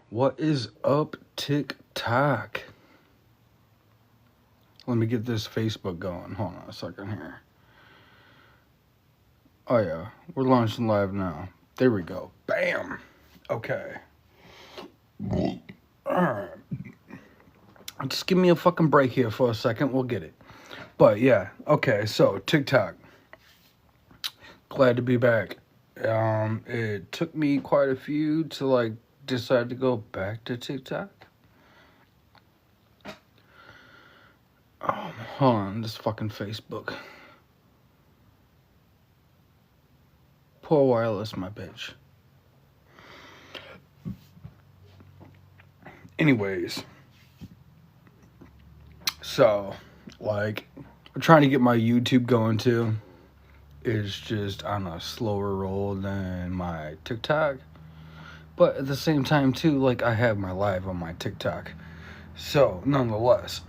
What is up, TikTok? Let me get this Facebook going. Hold on a second here. Oh, yeah. We're launching live now. There we go. Bam. Okay. Alright. Just give me a fucking break here for a second. We'll get it. But, yeah. Okay, so, TikTok. Glad to be back. It took me quite a few to, decide to go back to TikTok. Hold on, this fucking Facebook. Poor wireless, my bitch. Anyways, so, I'm trying to get my YouTube going too. It's just on a slower roll than my TikTok. But at the same time too, I have my live on my TikTok. So, nonetheless.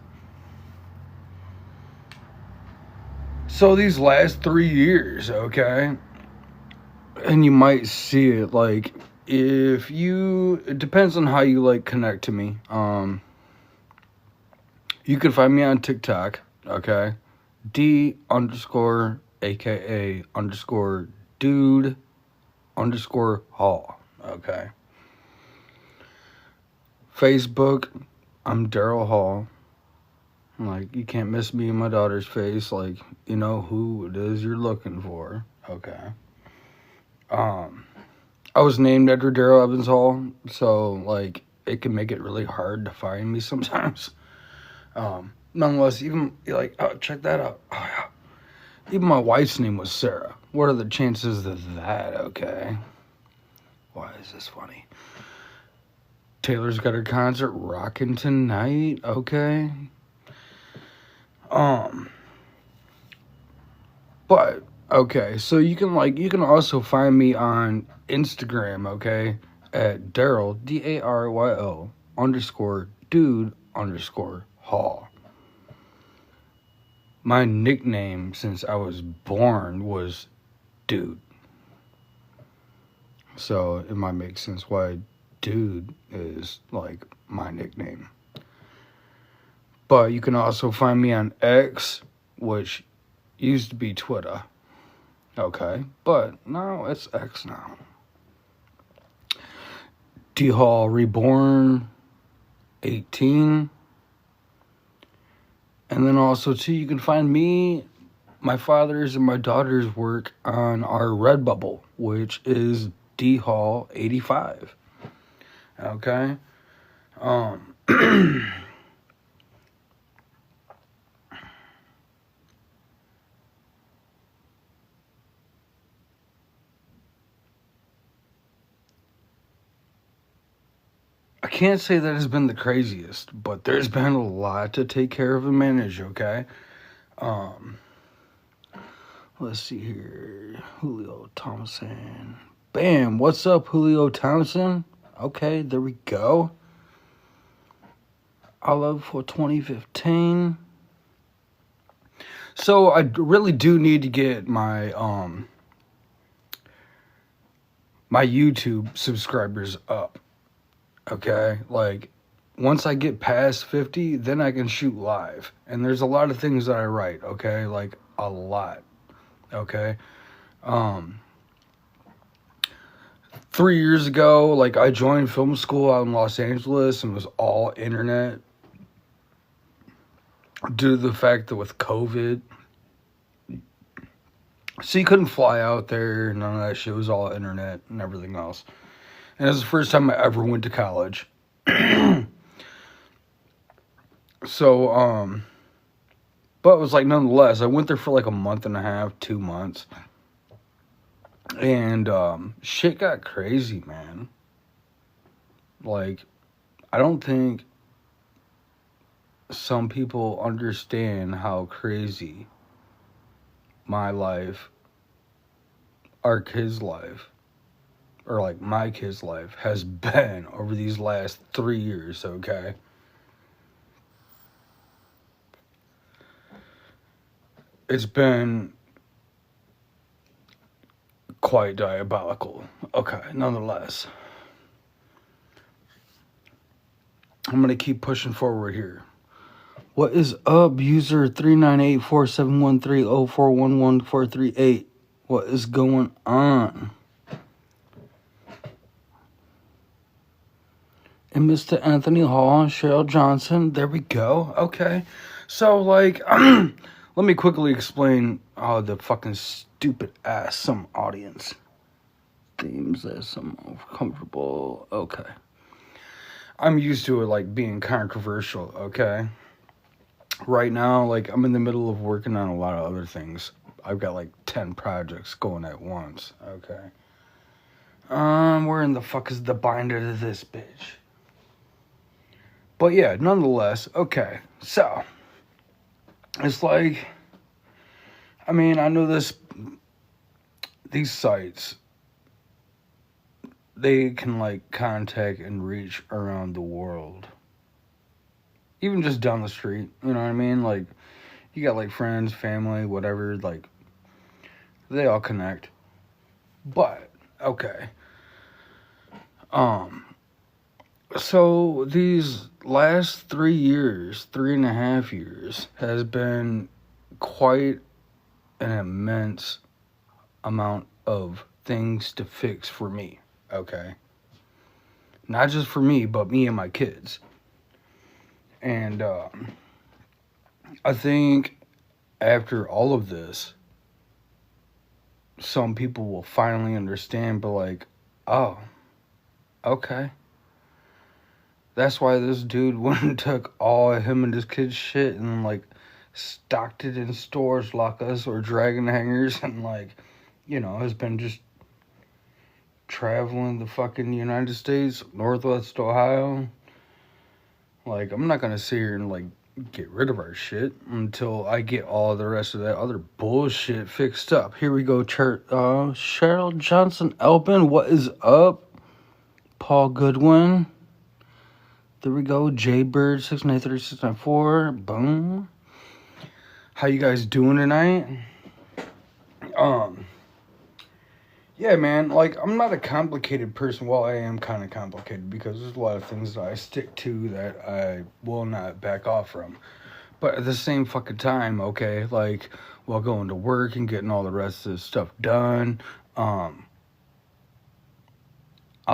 So these last 3 years, okay? And you might see it, it depends on how you, connect to me. You can find me on TikTok, okay? D_AKA_dude_hall, okay? Facebook, I'm Daryl Hall. You can't miss me and my daughter's face. You know who it is you're looking for, okay? I was named after Daryl Evans Hall, so, it can make it really hard to find me sometimes. Nonetheless, even, oh, check that out. Oh, yeah. Even my wife's name was Sarah. What are the chances of that, okay? Why is this funny? Taylor's got her concert rocking tonight, okay? But, okay, so you can also find me on Instagram, okay? At Daryl, DARYO, _dude_hall. My nickname since I was born was Dude. So it might make sense why Dude is my nickname. But you can also find me on X, which used to be Twitter. Okay, but now it's X now. D Hall Reborn 18. And then also, too, you can find me, my father's, and my daughter's work on our Redbubble, which is D Hall 85. Okay? I can't say that has been the craziest, but there's been a lot to take care of and manage, okay? Let's see here. Julio Thompson. Bam! What's up, Julio Thompson? Okay, there we go. Olive for 2015. So I really do need to get my my YouTube subscribers up. Okay? Once I get past 50, then I can shoot live. And there's a lot of things that I write, okay? A lot. Okay? 3 years ago, I joined film school out in Los Angeles and was all internet. Due to the fact that with COVID, so you couldn't fly out there, none of that shit, was all internet and everything else. And it was the first time I ever went to college. So, but it was nonetheless, I went there for a month and a half, 2 months. And, shit got crazy, man. I don't think some people understand how crazy my life, our kids' life, or my kid's life has been over these last 3 years, okay? It's been quite diabolical. Okay, nonetheless. I'm going to keep pushing forward here. What is up, user 398-4713-0411-438? What is going on? And Mr. Anthony Hall and Cheryl Johnson. There we go. Okay. So, like, let me quickly explain how the fucking stupid ass some audience deems as some uncomfortable. Okay. I'm used to it, like, being controversial, okay? Right now, like, I'm in the middle of working on a lot of other things. I've got, like, 10 projects going at once, okay? Where in the fuck is the binder to this bitch? But yeah, nonetheless, okay, so, it's like, I mean, I know these sites, they can, like, contact and reach around the world. Even just down the street, you know what I mean? Like, you got, like, friends, family, whatever, like, they all connect. But, okay. So these last 3 years, 3.5 years, has been quite an immense amount of things to fix for me, okay? Not just for me, but me and my kids. And I think after all of this, some people will finally understand, but like, oh, okay. That's why this dude went and took all of him and his kids' shit and, like, stocked it in stores like us or dragon hangers and, like, you know, has been just traveling the fucking United States, Northwest Ohio. Like, I'm not gonna sit here and, like, get rid of our shit until I get all the rest of that other bullshit fixed up. Here we go, Cheryl Johnson Elpin, what is up? Paul Goodwin. There we go, Jaybird 693-694. Boom. How you guys doing tonight? Yeah, man, like, I'm not a complicated person. Well, I am kind of complicated because there's a lot of things that I stick to that I will not back off from. But at the same fucking time, okay, like, while going to work and getting all the rest of the stuff done, I'll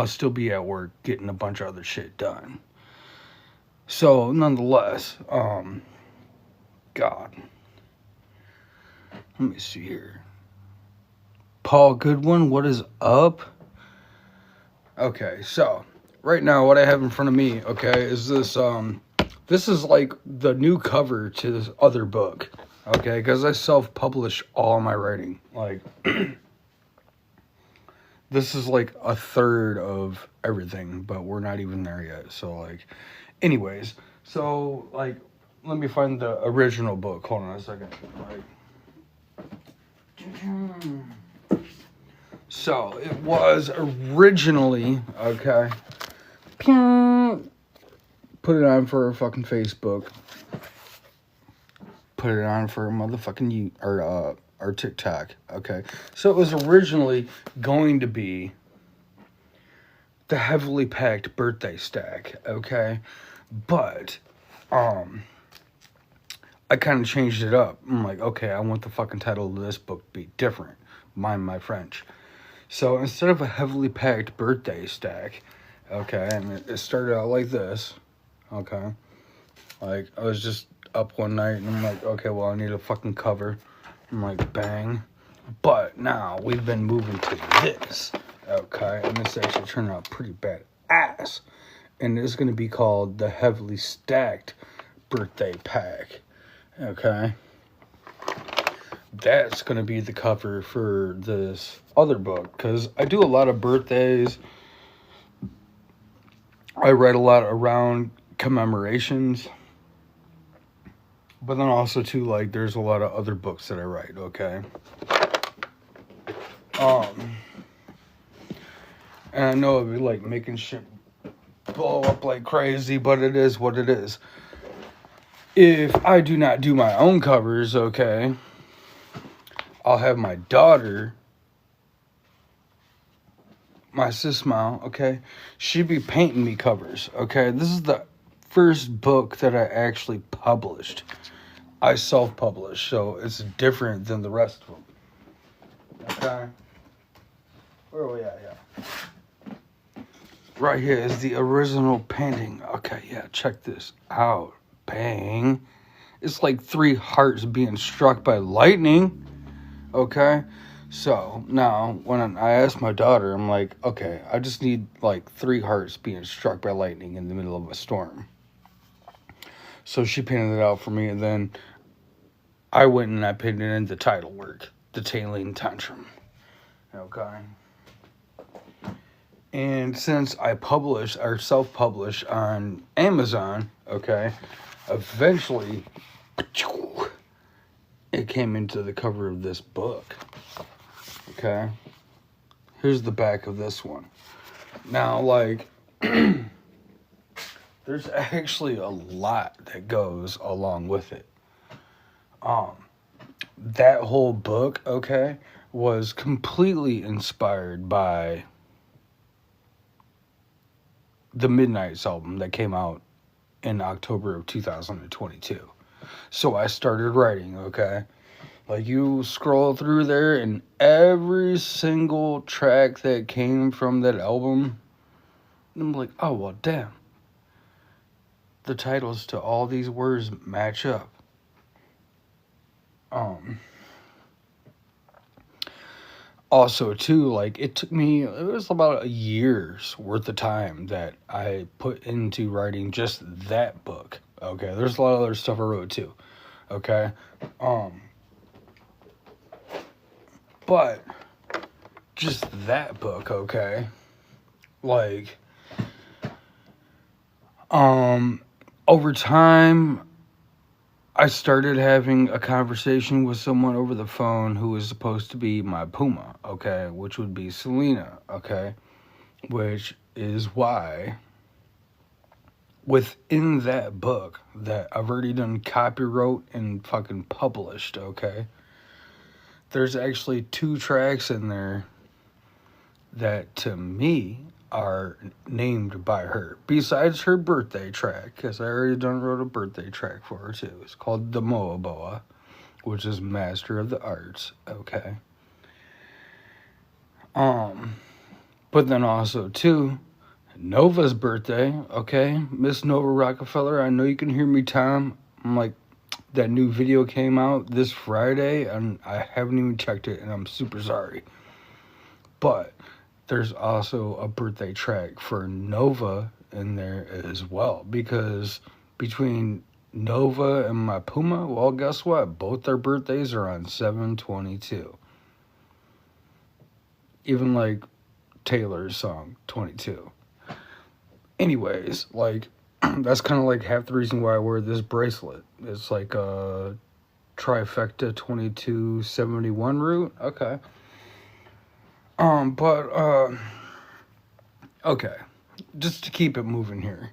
still be at work getting a bunch of other shit done. So, nonetheless, God. Let me see here. Paul Goodwin, what is up? Okay, so, right now, what I have in front of me, okay, is this, this is like the new cover to this other book, okay, because I self-publish all my writing, like, this is like a third of everything, but we're not even there yet, so, like, anyways, so, like, let me find the original book. Hold on a second. Like, so, it was originally, okay, put it on for fucking Facebook, put it on for motherfucking or TikTok, okay. So, it was originally going to be the heavily packed birthday stack, okay, but I kind of changed it up. I'm like, okay, I want the fucking title of this book to be different. Mind my French. So instead of a heavily packed birthday stack, okay, and it started out like this, okay, like I was just up one night and I'm like, okay, well, I need a fucking cover. I'm like, bang. But now we've been moving to this, okay, and this actually turned out pretty badass. And it's going to be called the Heavily Stacked Birthday Pack, okay. That's going to be the cover for this other book, because I do a lot of birthdays. I write a lot around commemorations. But then also, too, like, there's a lot of other books that I write, okay? And I know it'd be, like, making shit blow up like crazy, but it is what it is. If I do not do my own covers, okay, I'll have my daughter, my sis Mal, okay, she'd be painting me covers, okay? This is the first book that I actually published. I self-published, so it's different than the rest of them. Okay? Where are we at? Yeah. Right here is the original painting. Okay, yeah, check this out. Bang. It's like 3 hearts being struck by lightning. Okay? So, now, when I asked my daughter, I'm like, okay, I just need like 3 hearts being struck by lightning in the middle of a storm. So she painted it out for me, and then I went and I painted in the title work, The Tailing Tantrum. Okay? And since I publish or self-publish on Amazon, okay, eventually it came into the cover of this book. Okay? Here's the back of this one. Now, like, there's actually a lot that goes along with it. That whole book, okay, was completely inspired by the Midnight's album that came out in October of 2022. So I started writing, okay? Like, you scroll through there, and every single track that came from that album, I'm like, oh, well, damn. The titles to all these words match up. Also, too, like, it was about a year's worth of time that I put into writing just that book. Okay, there's a lot of other stuff I wrote too. Okay, but just that book, okay, like, over time, I started having a conversation with someone over the phone who was supposed to be my Puma, okay, which would be Selena, okay, which is why within that book that I've already done copyright and fucking published, okay, there's actually 2 tracks in there that to me are named by her, besides her birthday track, because I already wrote a birthday track for her too. It's called The Moaboa, which is Master of the Arts, okay. But then also too, Nova's birthday, okay, Miss Nova Rockefeller, I know you can hear me, Tom. I'm like, that new video came out this Friday, and I haven't even checked it, and I'm super sorry. But there's also a birthday track for Nova in there as well, because between Nova and my Puma, well, guess what? Both their birthdays are on 7/22. Even like Taylor's song 22. Anyways, like, that's kind of like half the reason why I wear this bracelet. It's like a trifecta 2271 root. Okay. Okay, just to keep it moving here.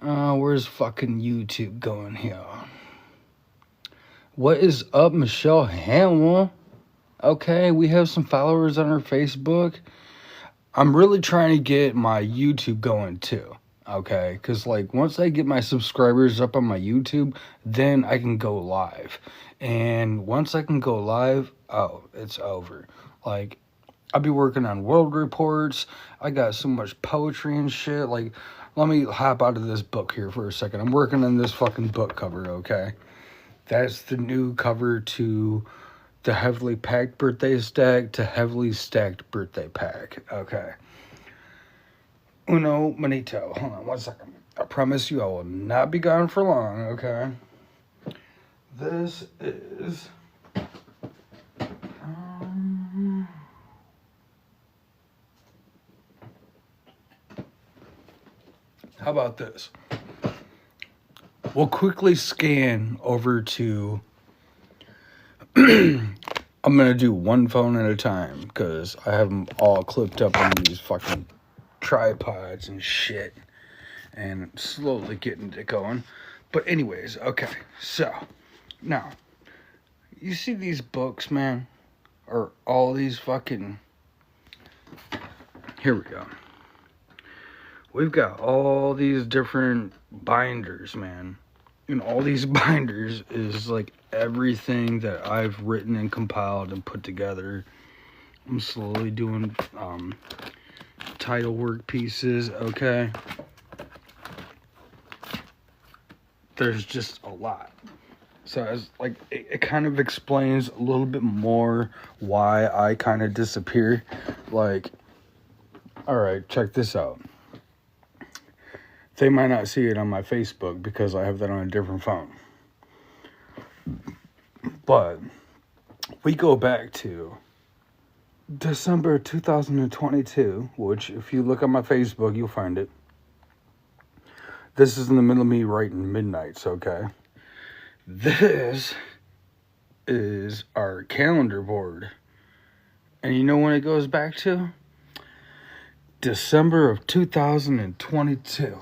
Where's fucking YouTube going here? What is up, Michelle Hamill? Okay, we have some followers on our Facebook. I'm really trying to get my YouTube going too. Okay, because like once I get my subscribers up on my YouTube, then I can go live. And once I can go live, oh, it's over. Like, I'll be working on world reports. I got so much poetry and shit. Like, let me hop out of this book here for a second. I'm working on this fucking book cover, okay? That's the new cover to the heavily packed birthday stack to heavily stacked birthday pack, okay? Uno Manito. Hold on 1 second. I promise you I will not be gone for long, okay? This is... How about this? We'll quickly scan over to... I'm going to do one phone at a time, because I have them all clipped up on these fucking tripods and shit. And slowly getting it going. But anyways, okay. So, now, you see these books, man? Or all these fucking... Here we go. we've got all these different binders, man. And all these binders is like everything that I've written and compiled and put together. I'm slowly doing title work pieces, okay? There's just a lot. So it's like it kind of explains a little bit more why I kind of disappear. Like, all right, check this out. They might not see it on my Facebook because I have that on a different phone. But we go back to December 2022, which if you look on my Facebook, you'll find it. This is in the middle of me writing midnights, okay? This is our calendar board. And you know when it goes back to? December of 2022,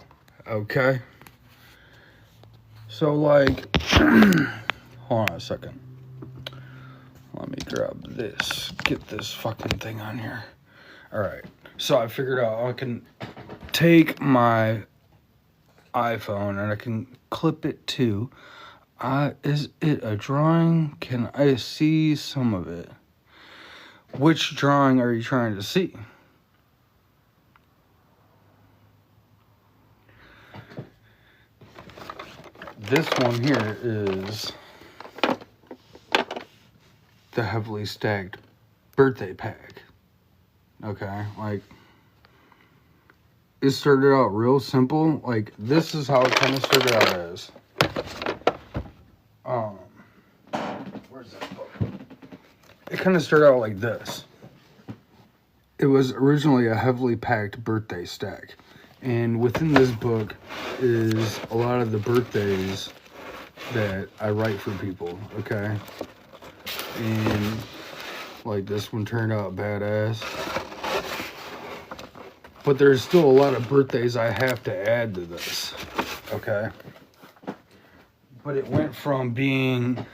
okay? So, like, hold on a second. Let me grab this. Get this fucking thing on here. Alright, so I figured out I can take my iPhone and I can clip it to. Is it a drawing? Can I see some of it? Which drawing are you trying to see? This one here is the heavily stacked birthday pack. Okay, like, it started out real simple. Like, this is how it kind of started out as. Where's that book? It kind of started out like this. It was originally a heavily packed birthday stack. And within this book is a lot of the birthdays that I write for people, okay? And, like, this one turned out badass. But there's still a lot of birthdays I have to add to this, okay? But it went from being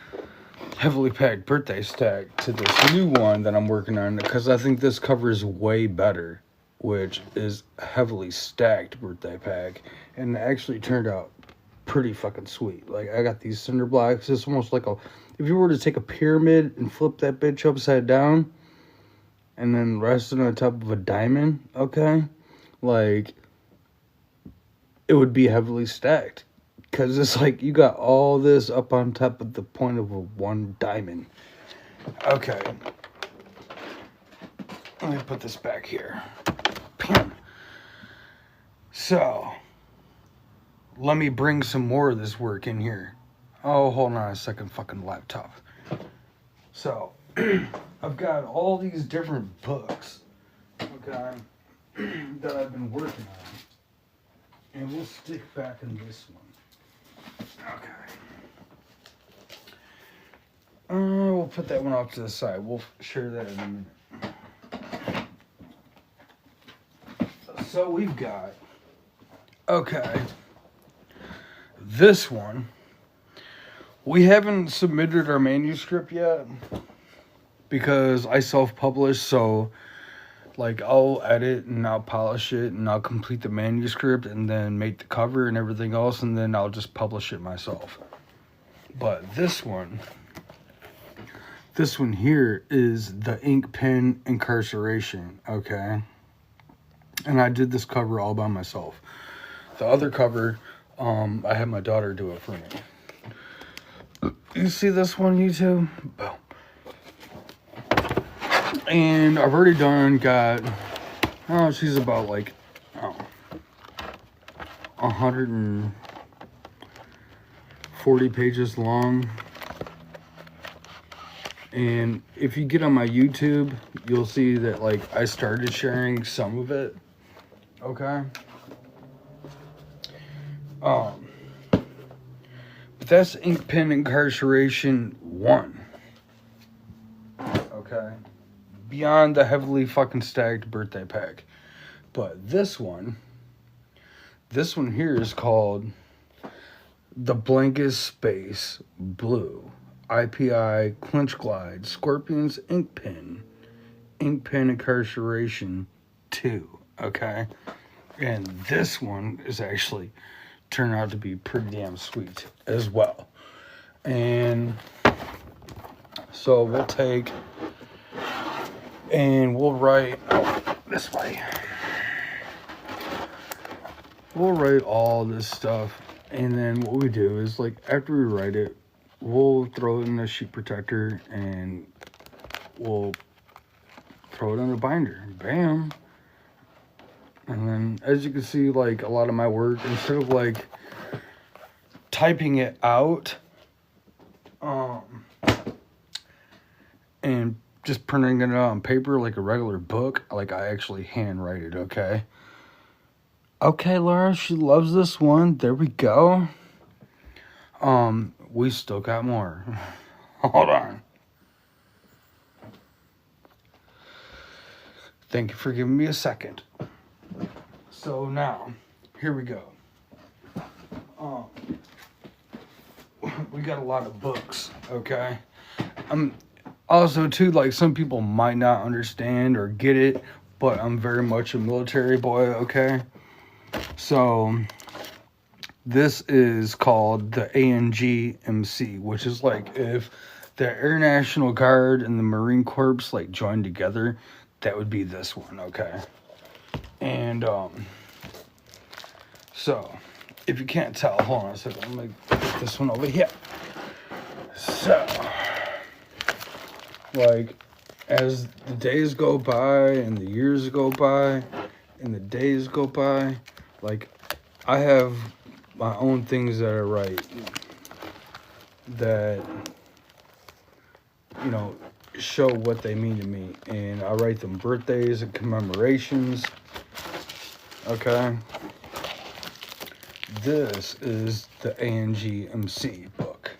heavily packed birthday stack to this new one that I'm working on, because I think this cover is way better, which is heavily stacked birthday pack, and it actually turned out pretty fucking sweet. Like, I got these cinder blocks. It's almost like if you were to take a pyramid and flip that bitch upside down and then rest it on top of a diamond, okay? Like, it would be heavily stacked. Because it's like you got all this up on top of the point of one diamond. Okay. Let me put this back here. Bam. So, let me bring some more of this work in here. Oh, hold on a second, fucking laptop. So, I've got all these different books, okay, that I've been working on. And we'll stick back in this one. Okay. We'll put that one off to the side. We'll share that in a minute. So we've got, okay, this one. We haven't submitted our manuscript yet because I self-publish, so like I'll edit and I'll polish it and I'll complete the manuscript and then make the cover and everything else, and then I'll just publish it myself. But this one here is the ink pen incarceration, okay? And I did this cover all by myself. The other cover, I had my daughter do it for me. You see this one, YouTube? Boom. And I've already got, she's about like, 140 pages long. And if you get on my YouTube, you'll see that, like, I started sharing some of it, okay? But that's ink pen incarceration 1, okay? Beyond the heavily fucking stacked birthday pack. But this one here is called the Blankest Space Blue IPI Clinch Glide Scorpions Ink Pen Incarceration 2, okay? And this one is actually turned out to be pretty damn sweet as well. And so we'll take and we'll write this way. We'll write all this stuff, and then what we do is, like, after we write it, we'll throw it in a sheet protector and we'll throw it in a binder. Bam. And then, as you can see, like, a lot of my work, instead of like typing it out and just printing it out on paper like a regular book, like, I actually handwrite it. Okay, Laura, she loves this one. There we go. We still got more. Hold on. Thank you for giving me a second. So now, here we go. We got a lot of books, okay? Also, too, like, some people might not understand or get it, but I'm very much a military boy, okay? So, this is called the ANGMC, which is like if the Air National Guard and the Marine Corps, like, joined together, that would be this one, okay? And, so, if you can't tell, hold on a second, I'm gonna get this one over here. So, like, as the days go by and the years go by and the days go by, like, I have my own things that I write that, you know, show what they mean to me. And I write them birthdays and commemorations. Okay. This is the ANGMC book.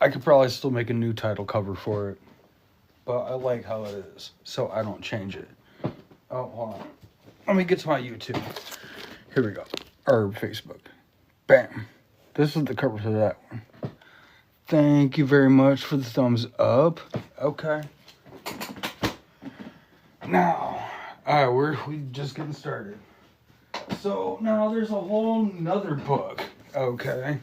I could probably still make a new title cover for it, but I like how it is, so I don't change it. Oh, hold on. Let me get to my YouTube. Here we go. Or Facebook. Bam. This is the cover for that one. Thank you very much for the thumbs up. Okay. Now, we just getting started. So now there's a whole nother book. Okay.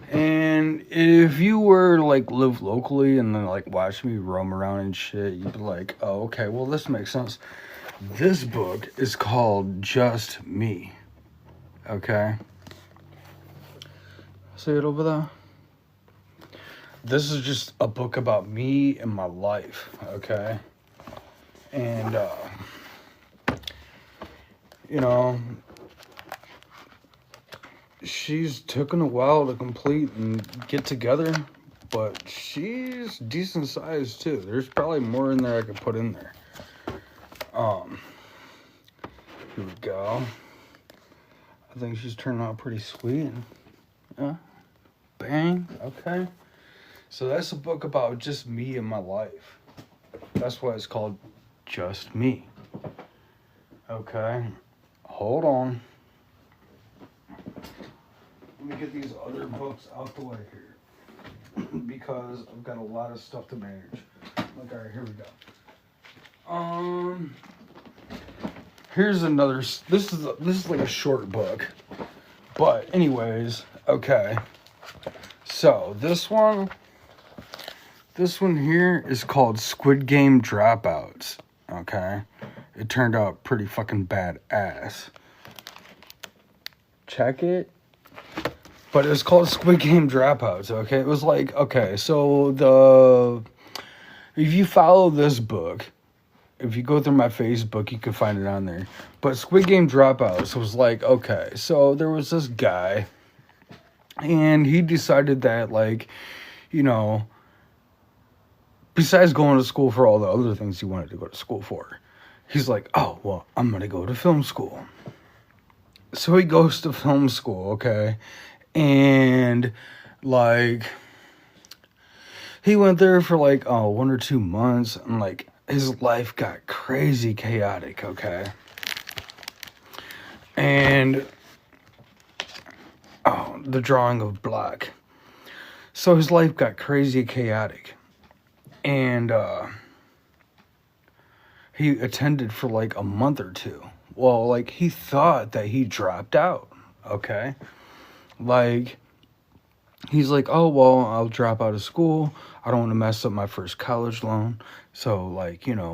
And if you were to, like, live locally and then, like, watch me roam around and shit, you'd be like, oh, okay, well, this makes sense. This book is called Just Me. Okay. See it over there? This is just a book about me and my life, okay? And, you know, she's taken a while to complete and get together, but she's decent sized too. There's probably more in there I could put in there. Here we go. I think she's turned out pretty sweet. Yeah. Bang. Okay. So that's a book about just me and my life. That's why it's called Just Me. Okay. Hold on. Let me get these other books out the way here, because I've got a lot of stuff to manage. Like, all right, here we go. Here's another. This is like a short book, but anyways, okay. So this one here is called Squid Game Dropouts. Okay, it turned out pretty fucking badass. Check it. But it was called Squid Game Dropouts, okay? It was like, okay, so if you follow this book, if you go through my Facebook, you can find it on there. But Squid Game Dropouts was like, okay, so there was this guy, and he decided that, like, you know, besides going to school for all the other things he wanted to go to school for, he's like, oh, well, I'm going to go to film school. So he goes to film school, okay? And, like, he went there for, like, 1 or 2 months, and, like, his life got crazy chaotic, okay? And, the drawing of black. So his life got crazy chaotic. And, he attended for, like, a month or two, Well, like, he thought that he dropped out, okay? Like, he's like, oh, well, I'll drop out of school. I don't want to mess up my first college loan. So, like, but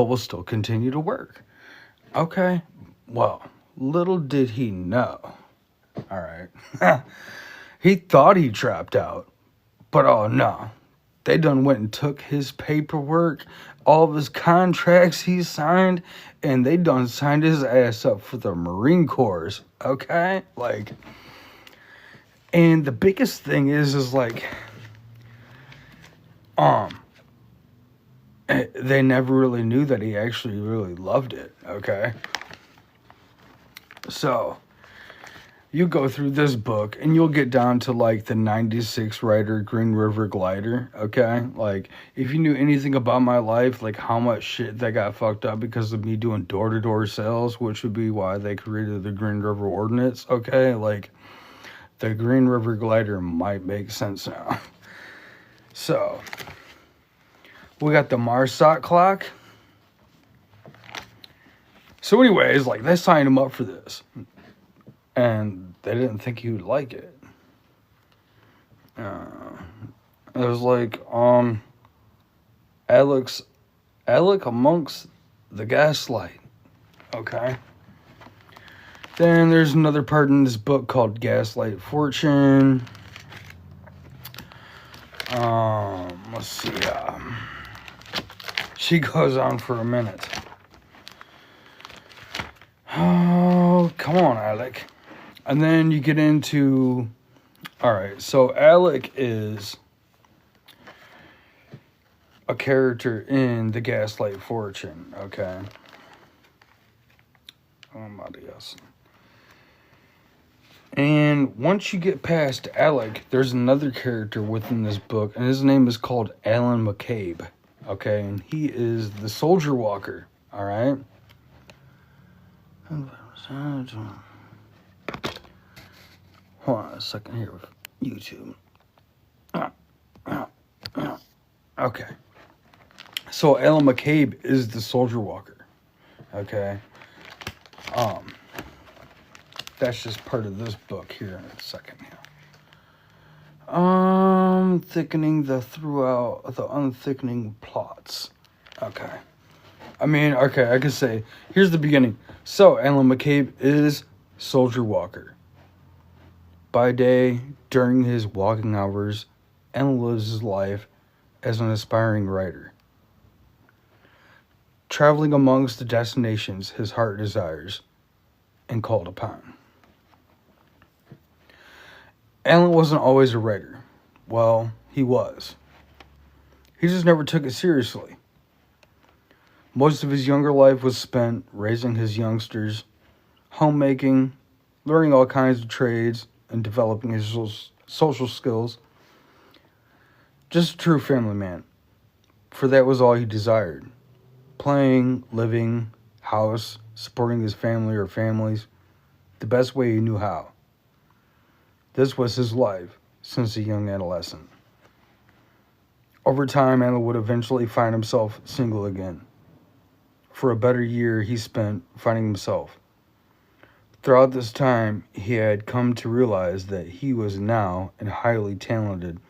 we'll still continue to work. Okay? Well, little did he know. All right. He thought he dropped out. But oh no. They done went and took his paperwork, all of his contracts he signed, and they done signed his ass up for the Marine Corps. Okay? Like, and the biggest thing is like, they never really knew that he actually really loved it. Okay? So, you go through this book and you'll get down to like the 96 writer Green River Glider, okay? Like, if you knew anything about my life, like how much shit that got fucked up because of me doing door-to-door sales, which would be why they created the Green River Ordinance, okay? Like, the Green River Glider might make sense now. So, we got the Marsoc clock. So anyways, like, they signed him up for this. And they didn't think he would like it. It was like, Alec amongst the gaslight. Okay. Then there's another part in this book called Gaslight Fortune. Let's see. She goes on for a minute. Oh, come on, Alec. And then you get into, all right, so Alec is a character in the Gaslight Fortune, okay? Oh, my Dios. And once you get past Alec, there's another character within this book, and his name is called Alan McCabe, okay? And he is the Soldier Walker, all right? Hold on a second here with YouTube. Okay. So Alan McCabe is the Soldier Walker. Okay. That's just part of this book here in a second here. Thickening the unthickening plots. Okay. I mean, okay, I could say, here's the beginning. So Alan McCabe is Soldier Walker. By day, during his walking hours, Alan lives his life as an aspiring writer, traveling amongst the destinations his heart desires and called upon. Alan wasn't always a writer. Well, he was. He just never took it seriously. Most of his younger life was spent raising his youngsters, homemaking, learning all kinds of trades, and developing his social skills. Just a true family man, for that was all he desired. Playing, living, house, supporting his family or families, the best way he knew how. This was his life since a young adolescent. Over time, Alan would eventually find himself single again. For a better year, he spent finding himself. Throughout this time, he had come to realize that he was now a highly talented,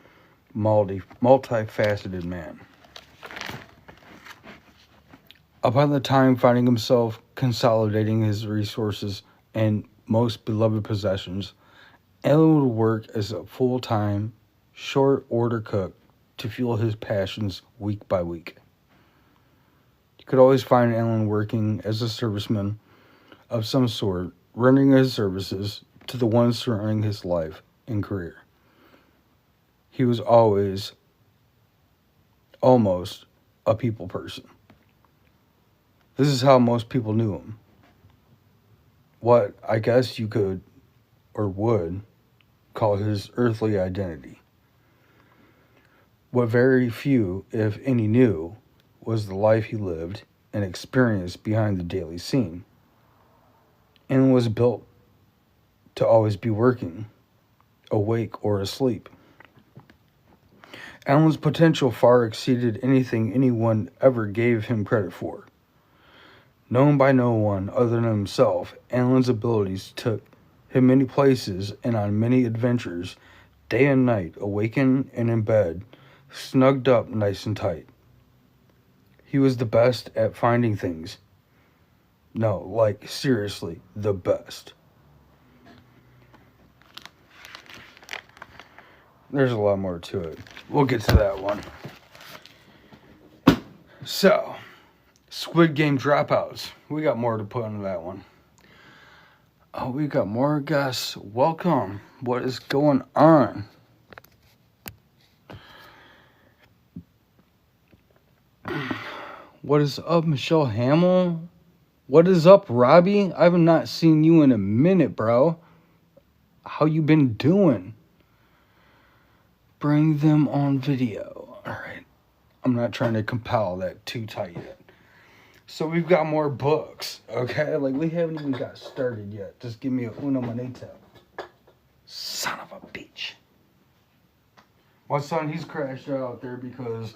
multifaceted man. Upon the time finding himself consolidating his resources and most beloved possessions, Alan would work as a full-time, short-order cook to fuel his passions week by week. You could always find Alan working as a serviceman of some sort, rendering his services to the ones surrounding his life and career. He was always, almost, a people person. This is how most people knew him. What I guess you could, or would, call his earthly identity. What very few, if any, knew was the life he lived and experienced behind the daily scene, and was built to always be working, awake or asleep. Alan's potential far exceeded anything anyone ever gave him credit for. Known by no one other than himself, Alan's abilities took him many places and on many adventures, day and night, awakened and in bed, snugged up nice and tight. He was the best at finding things. No, like, seriously, the best. There's a lot more to it. We'll get to that one. So, Squid Game dropouts. We got more to put into that one. Oh, we got more guests. Welcome. What is going on? What is up, Michelle Hamill? What is up, Robbie? I have not seen you in a minute, bro. How you been doing? Bring them on video. All right. I'm not trying to compile that too tight yet. So we've got more books, okay? Like, we haven't even got started yet. Just give me a uno momento. Son of a bitch. My son, he's crashed out there because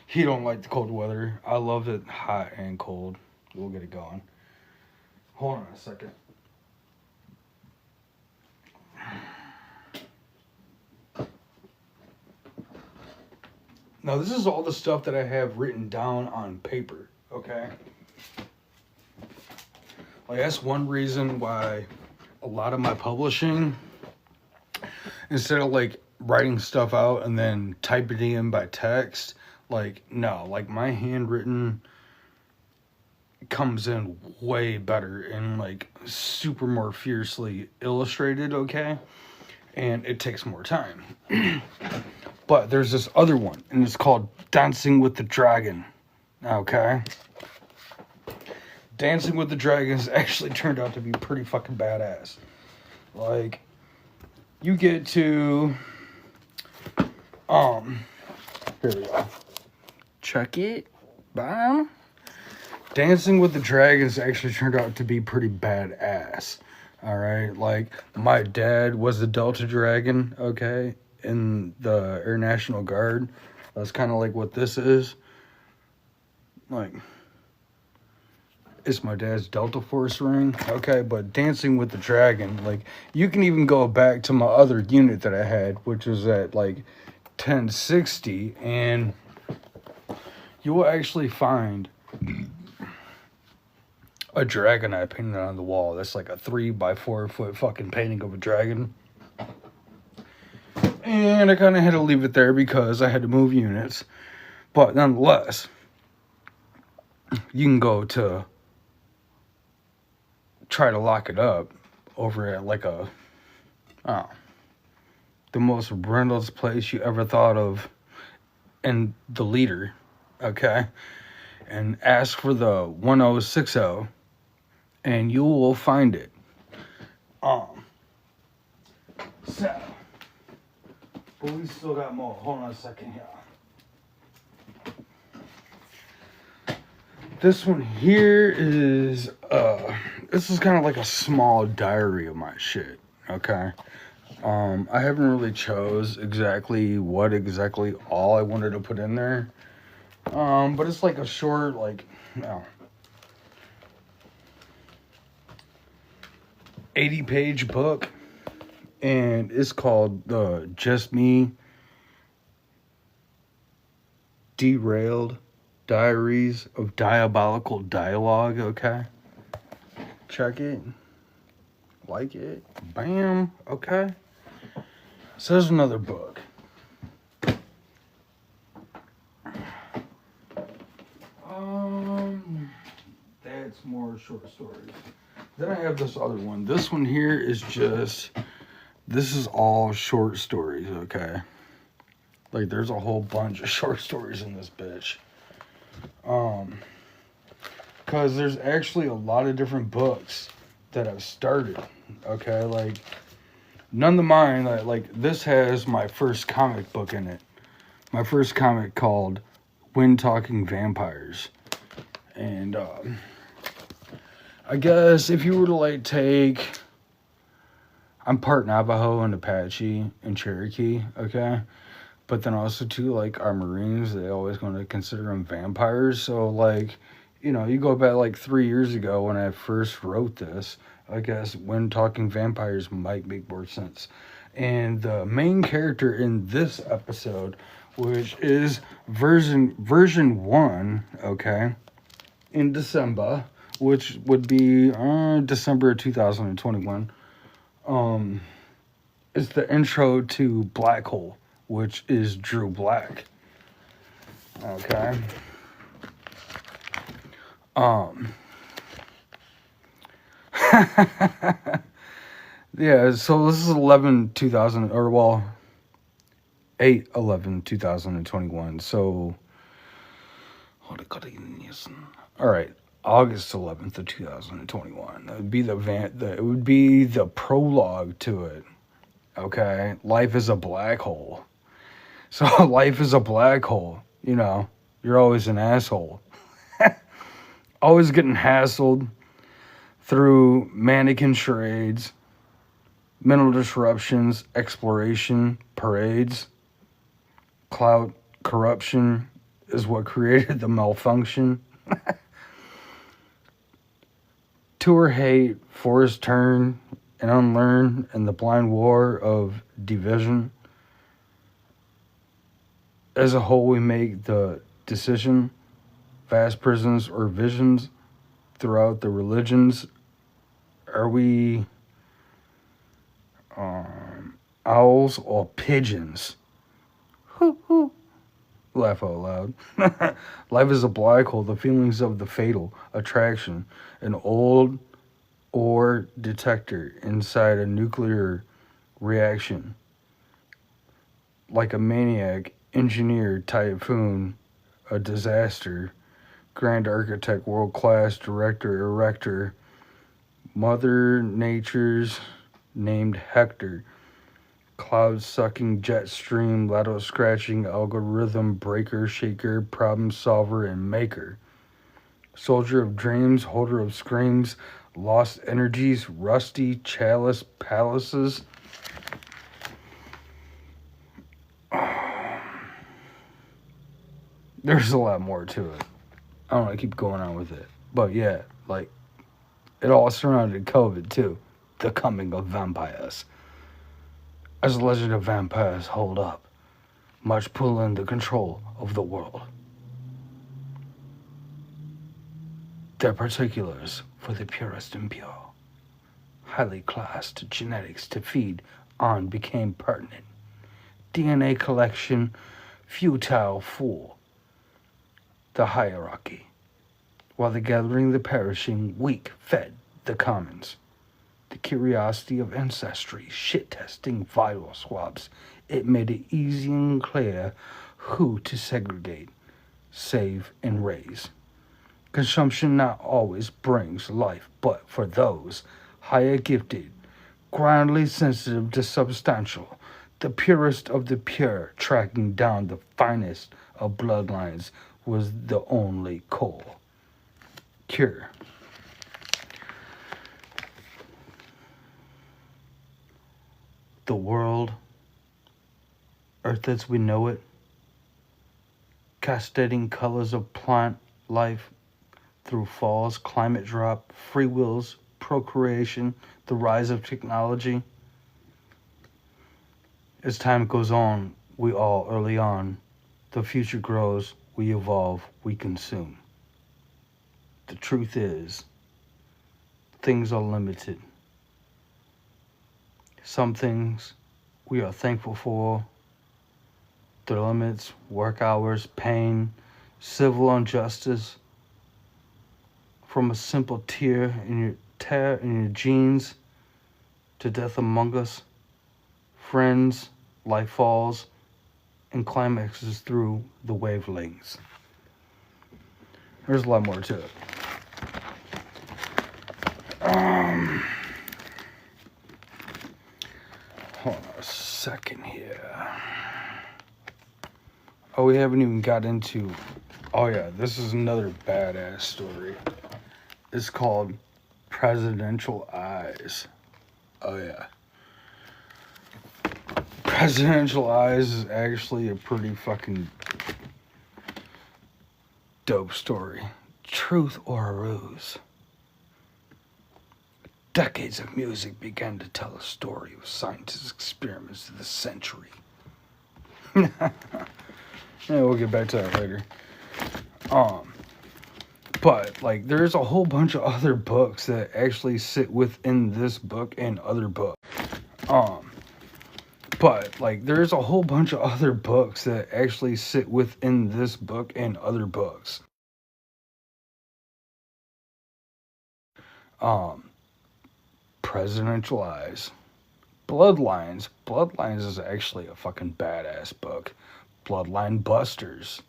he don't like the cold weather. I love it hot and cold. We'll get it going. Hold on a second. Now, this is all the stuff that I have written down on paper, okay? Like, that's one reason why a lot of my publishing, instead of, like, writing stuff out and then typing it in by text, like, no. Like, my handwritten comes in way better and, like, super more fiercely illustrated, okay? And it takes more time. But there's this other one, and it's called Dancing with the Dragon, okay? Dancing with the Dragons actually turned out to be pretty fucking badass. Like, you get to, here we go. Check it, bam. Dancing with the Dragons actually turned out to be pretty badass, alright? Like, my dad was a Delta Dragon, okay? In the Air National Guard. That's kind of like what this is. Like, it's my dad's Delta Force ring. Okay, but Dancing with the Dragon, like, you can even go back to my other unit that I had, which was at, like, 1060, and you will actually find a dragon I painted on the wall. That's like a 3x4 foot fucking painting of a dragon. And I kind of had to leave it there because I had to move units. But nonetheless, you can go to try to lock it up over at like the most brindlest place you ever thought of in the leader, okay? And ask for the 1060 and you will find it. So, but we still got more. Hold on a second here. This one here is, this is kind of like a small diary of my shit, okay? I haven't really chose exactly what all I wanted to put in there. But it's like a short, like, 80-page book. And it's called the Just Me Derailed Diaries of Diabolical Dialogue, okay? Check it. Like it. Bam. Okay. So there's another book. That's more short stories. Then I have this other one. This one here is just... This is all short stories, okay? Like, there's a whole bunch of short stories in this bitch. Because there's actually a lot of different books that I've started, okay? Like, none of mine, like, this has my first comic book in it. My first comic called When Talking Vampires. And, I guess if you were to, like, take... I'm part Navajo and Apache and Cherokee, okay? But then also, too, like, our Marines, they always going to consider them vampires. So, like, you go back like 3 years ago when I first wrote this. I guess when talking vampires might make more sense. And the main character in this episode, which is version one, okay, in December, which would be December 2021. It's the intro to Black Hole, which is Drew Black. Okay. Yeah, so this is 8/11/2021. So, all right, August 11th of 2021. It would be the prologue to it. Okay, life is a black hole. So life is a black hole. You're always an asshole. Always getting hassled through mannequin charades, mental disruptions, exploration, parades, clout, corruption is what created the malfunction. Tour hate, forced turn, and unlearn, and the blind war of division. As a whole, we make the decision, vast prisons or visions throughout the religions. Are we owls or pigeons? Hoo hoo. Laugh out loud. Life is a black hole. The feelings of the fatal attraction. An old ore detector inside a nuclear reaction. Like a maniac engineered typhoon, a disaster. Grand architect, world-class director, erector. Mother Nature's named Hector. Cloud-sucking jet stream, ladder-scratching algorithm breaker, shaker, problem solver, and maker. Soldier of dreams, holder of screams, lost energies, rusty chalice palaces. There's a lot more to it. I don't want to keep going on with it. But yeah, like, it all surrounded COVID too. The coming of vampires. As the legend of vampires hold up, much pulling the control of the world. Their particulars for the purest and pure. Highly classed genetics to feed on became pertinent. DNA collection futile for the hierarchy. While the gathering the perishing weak fed the commons. The curiosity of ancestry, shit-testing viral swabs. It made it easy and clear who to segregate, save, and raise. Consumption not always brings life, but for those higher gifted, grandly sensitive to substantial, the purest of the pure, tracking down the finest of bloodlines was the only cure. The world, earth as we know it, cascading colors of plant life through falls, climate drop, free wills, procreation, the rise of technology. As time goes on, we all early on, the future grows, we evolve, we consume. The truth is, things are limited. Some things we are thankful for, the limits, work hours, pain, civil injustice, from a simple tear in your jeans to death among us, friends, life falls, and climaxes through the wavelengths. There's a lot more to it. Hold on a second here. Oh, we haven't even got into... Oh yeah, this is another badass story. It's called Presidential Eyes. Oh yeah. Presidential Eyes is actually a pretty fucking dope story. truth or a ruse? Decades of music began to tell a story of scientists' experiments of the century. Yeah, we'll get back to that later. But, like, there's a whole bunch of other books that actually sit within this book and other books. But, like, there's a whole bunch of other books that actually sit within this book and other books. Presidential Eyes. Bloodlines. Bloodlines is actually a fucking badass book. Bloodline Busters.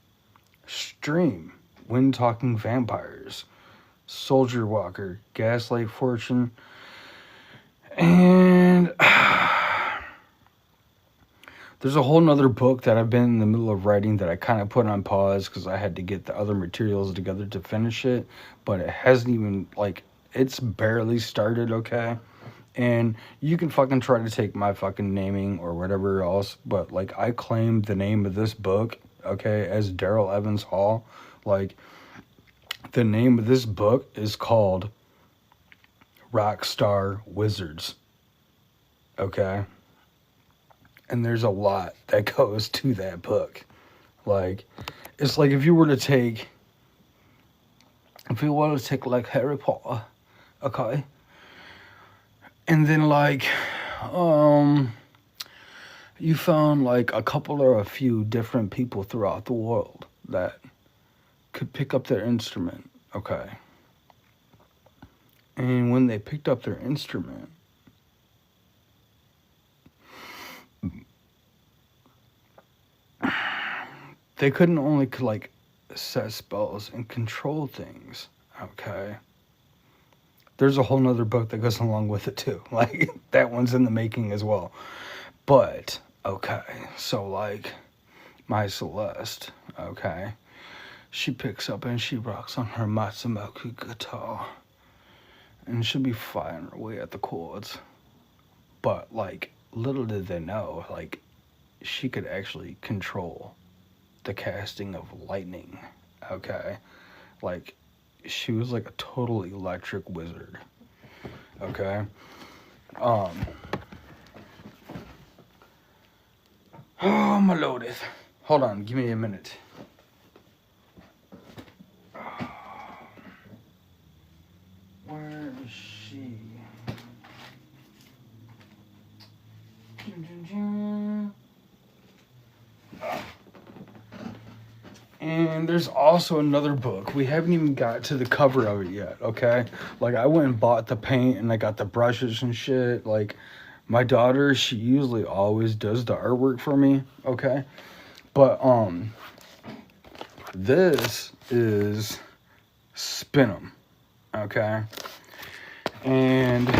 Stream. Wind Talking Vampires. Soldier Walker. Gaslight Fortune. And there's a whole nother book that I've been in the middle of writing that I kind of put on pause because I had to get the other materials together to finish it. But it hasn't even, like, it's barely started, okay? And you can fucking try to take my fucking naming or whatever else, but, like, I claimed the name of this book, okay, as Daryl Evans Hall. Like, the name of this book is called Rockstar Wizards, okay? And there's a lot that goes to that book. Like, it's like if you were to take, like, Harry Potter, okay? And then, like, you found, like, a couple or a few different people throughout the world that could pick up their instrument, okay? And when they picked up their instrument, they couldn't only, like, set spells and control things, okay? There's a whole nother book that goes along with it, too. Like, that one's in the making as well. But, okay, so, like, my Celeste, okay, she picks up and she rocks on her Matsumoku guitar. And she'll be firing her way at the chords. But, like, little did they know, like, she could actually control the casting of lightning, okay? Like, she was like a total electric wizard, okay? Oh, my loaded. Hold on, give me a minute. Where is she? And there's also another book. We haven't even got to the cover of it yet, okay? Like, I went and bought the paint and I got the brushes and shit. Like, my daughter, she usually always does the artwork for me, okay? But, this is Spin 'em, okay? And,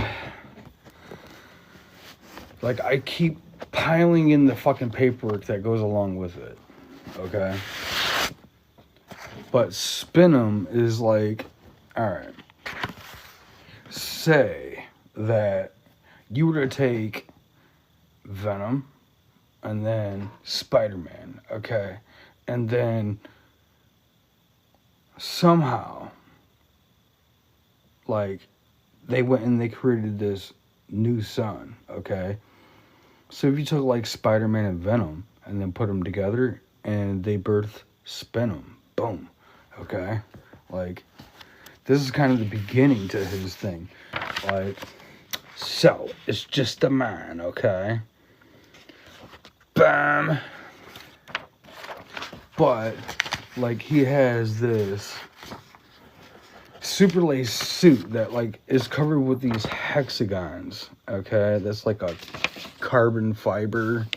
like, I keep piling in the fucking paperwork that goes along with it, okay? But Spin 'em is like, alright, say that you were to take Venom and then Spider-Man, okay? And then somehow, like, they went and they created this new son, okay? So if you took, like, Spider-Man and Venom and then put them together and they birthed Spin 'em, boom, okay? Like, this is kind of the beginning to his thing. Like, so, it's just a man, okay? Bam! But, like, he has this super lace suit that, like, is covered with these hexagons, okay? That's like a carbon fiber,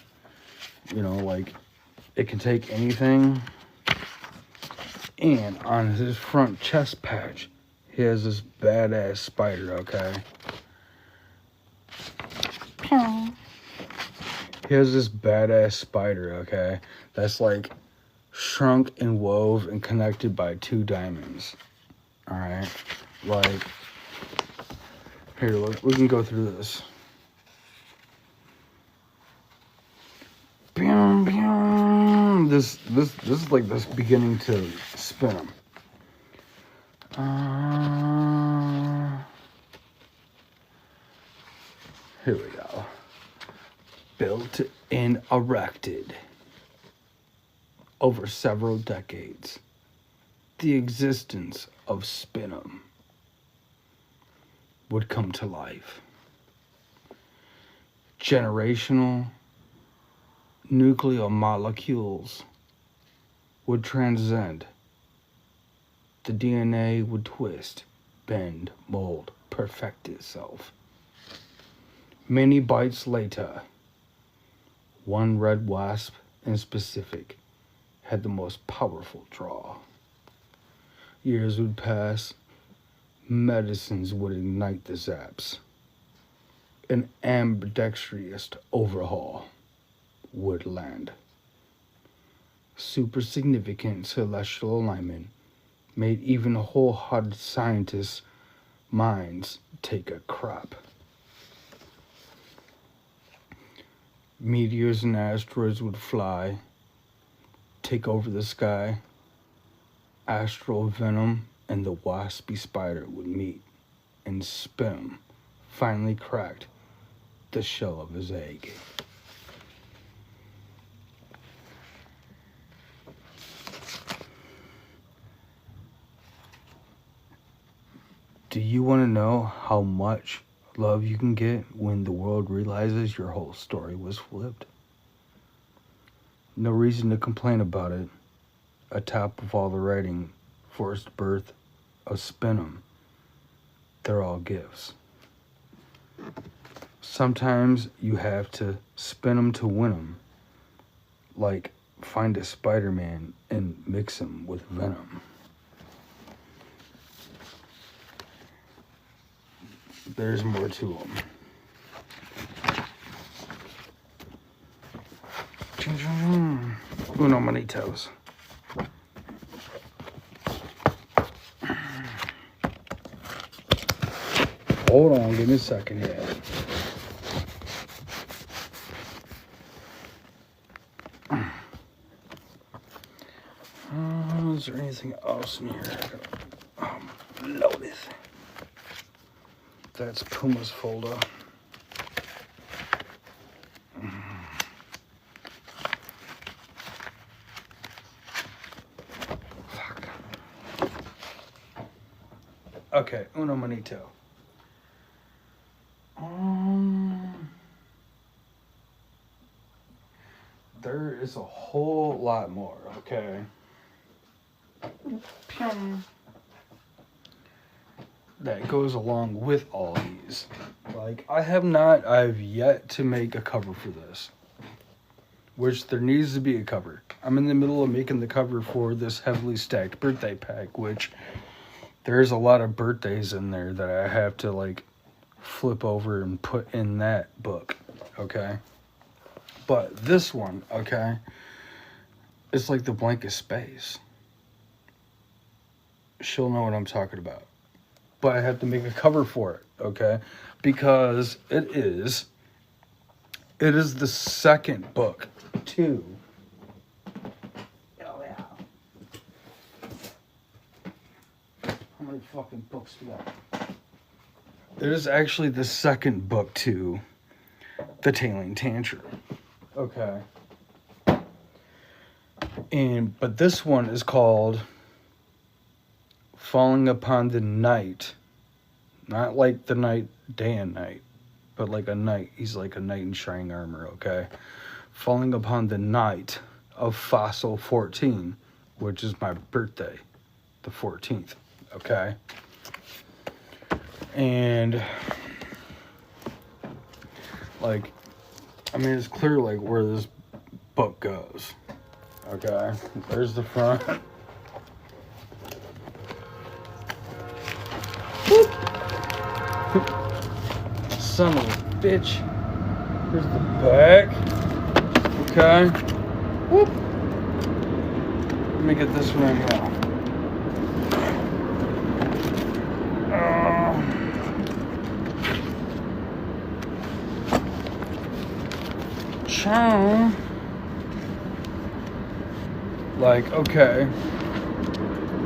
you know, like, it can take anything. And on his front chest patch, he has this badass spider, okay? He has this badass spider, okay? That's, like, shrunk and wove and connected by 2 diamonds. Alright? Like, here, look, we can go through this. This is like this beginning to Spin 'em. Here we go. Built and erected over several decades, the existence of Spinum would come to life. Generational nucleomolecules would transcend. The DNA would twist, bend, mold, perfect itself. Many bites later, one red wasp in specific had the most powerful draw. Years would pass, medicines would ignite the zaps. An ambidextrous overhaul would land. Super significant celestial alignment made even wholehearted scientists' minds take a crap. Meteors and asteroids would fly, take over the sky. Astral venom and the waspy spider would meet, and Spinum finally cracked the shell of his egg. Do you want to know how much love you can get when the world realizes your whole story was flipped? No reason to complain about it. Atop of all the writing, forced birth of Spinum, they're all gifts. Sometimes you have to spin 'em to win 'em, like find a Spider-Man and mix him with venom. There's more to them. Uno manitos. Hold on, give me a second here. Is there anything else in here? Loaded. That's Puma's folder. Fuck. Okay, uno manito. There is a whole lot more, okay? That goes along with all these. Like, I've yet to make a cover for this. Which there needs to be a cover. I'm in the middle of making the cover for this heavily stacked birthday pack, which there's a lot of birthdays in there that I have to, like, flip over and put in that book, okay? But this one, okay, it's like the blankest space. She'll know what I'm talking about. But I have to make a cover for it, okay? Because it is the second book to... Oh, yeah. How many fucking books do we got? It is actually the second book to The Tailing Tantrum. Okay. But this one is called Falling Upon the Night. Not like the night, day and night, but like a knight. He's like a knight in shining armor, okay? Falling Upon the Night of Fossil 14, which is my birthday, the 14th, okay? And, like, I mean, it's clear, like, where this book goes, okay? There's the front. Son of a bitch. Here's the back. Okay. Whoop. Let me get this one in here. Like, okay.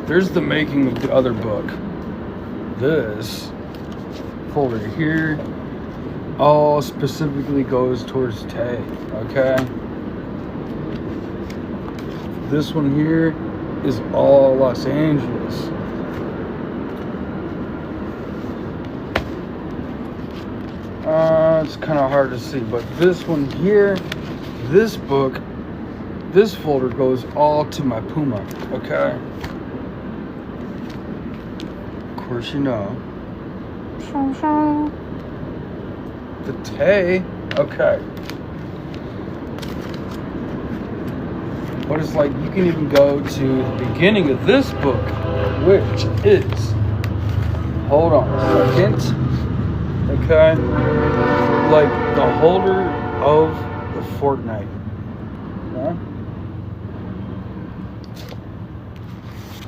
there's the making of the other book. This folder here all specifically goes towards Tay, okay? This one here is all Los Angeles. It's kind of hard to see, but this one here, this book, this folder goes all to my Puma, okay? Of course, you know. The Tay, okay. But it's like you can even go to the beginning of this book, which is, hold on a second, okay? Like the holder of the fortnight. Yeah?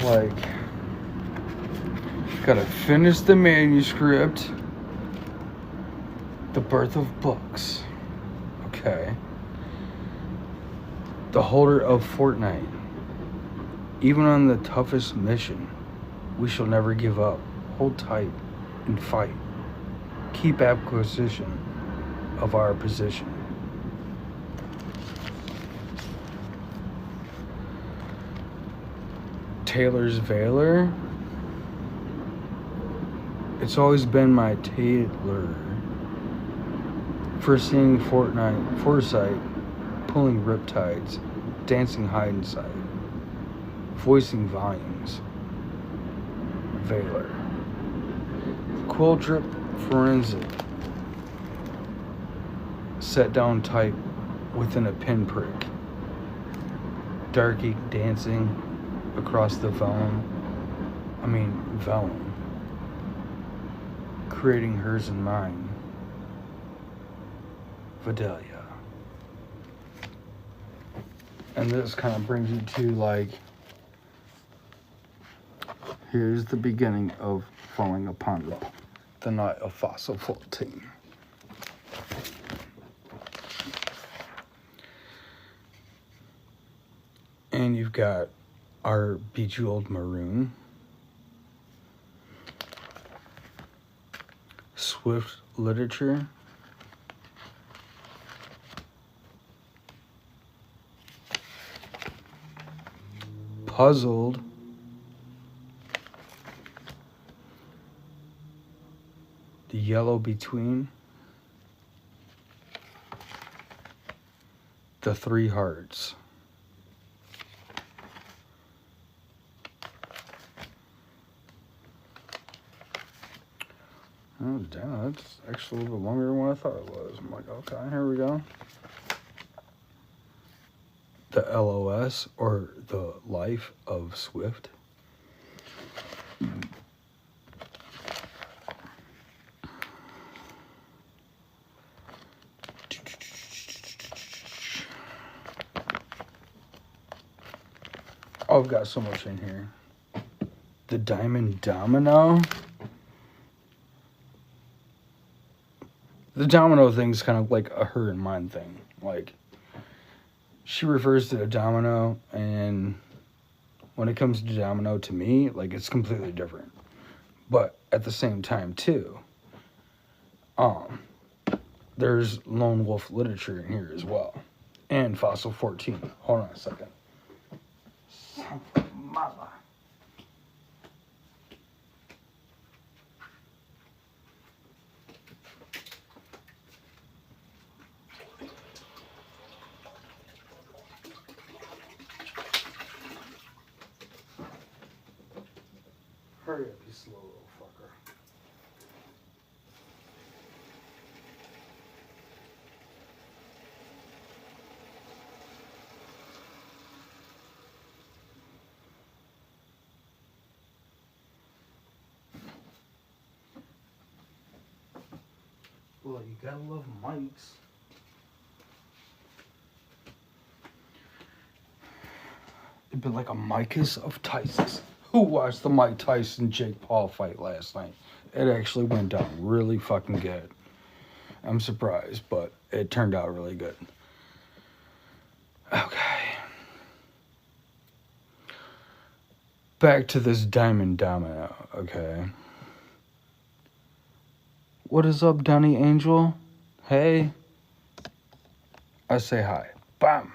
Like, gotta finish the manuscript. The birth of books. Okay. The holder of fortnight. Even on the toughest mission, we shall never give up. Hold tight and fight. Keep acquisition of our position. Taylor's Veiler. It's always been my Taylor. Foreseeing foresight, pulling riptides, dancing hide and sight, voicing volumes. Veiler. Quill drip forensic. Set down tight within a pinprick. Dark ink dancing across the vellum. Creating hers and mine. Vidalia. And this kind of brings you to like, here's the beginning of falling upon the night of fossil 14. And you've got our bejeweled maroon, swift literature, puzzled, the yellow between, the three hearts. Oh, damn, that's actually a little bit longer than what I thought it was. I'm like, okay, here we go. The LOS, or the life of Swift. Oh, I've got so much in here. The Diamond Domino. The domino thing's kind of like a her and mine thing. Like, she refers to a domino, and when it comes to domino, to me, like, it's completely different. But at the same time, too, there's lone wolf literature in here as well. And Fossil 14. Hold on a second. Son of a mother. Hurry up, you slow little fucker. Well, you gotta love mics. It'd been like a Micus of Tyson's. Who watched the Mike Tyson Jake Paul fight last night? It actually went down really fucking good. I'm surprised, but it turned out really good. Okay. back to this diamond domino, okay? What is up, Donnie Angel? Hey. I say hi. Bam.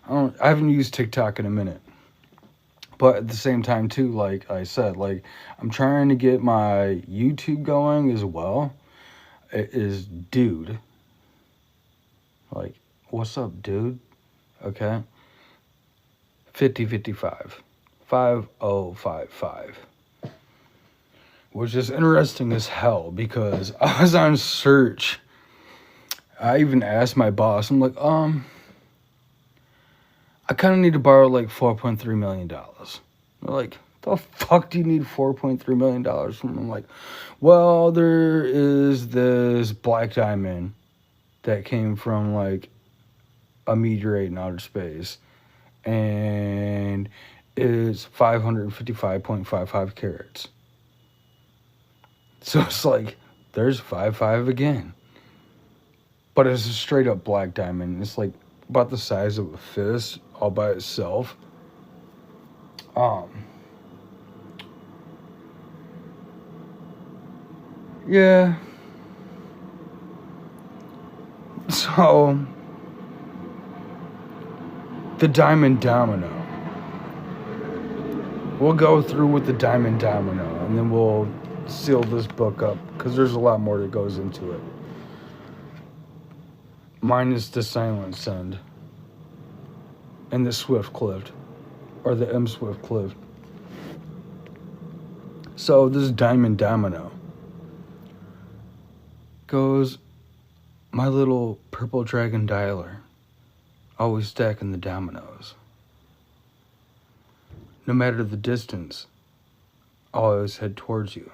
I haven't used TikTok in a minute. But at the same time, too, like I said, like, I'm trying to get my YouTube going as well. It is dude. Like, what's up, dude? Okay. 5055. 5055. Which is interesting as hell because I was on search. I even asked my boss, I'm like, I kind of need to borrow like $4.3 million. They're like, the fuck do you need $4.3 million from? I'm like, well, there is this black diamond that came from like a meteorite in outer space. And it's 555.55 carats. So it's like, there's 55 again. But it's a straight up black diamond. It's like about the size of a fist all by itself. Yeah. So the diamond domino. We'll go through with the diamond domino and then we'll seal this book up because there's a lot more that goes into it. Minus the silent send and the swift clift or the M swift clift. So this diamond domino goes, my little purple dragon dialer, always stacking the dominoes. No matter the distance, I'll always head towards you,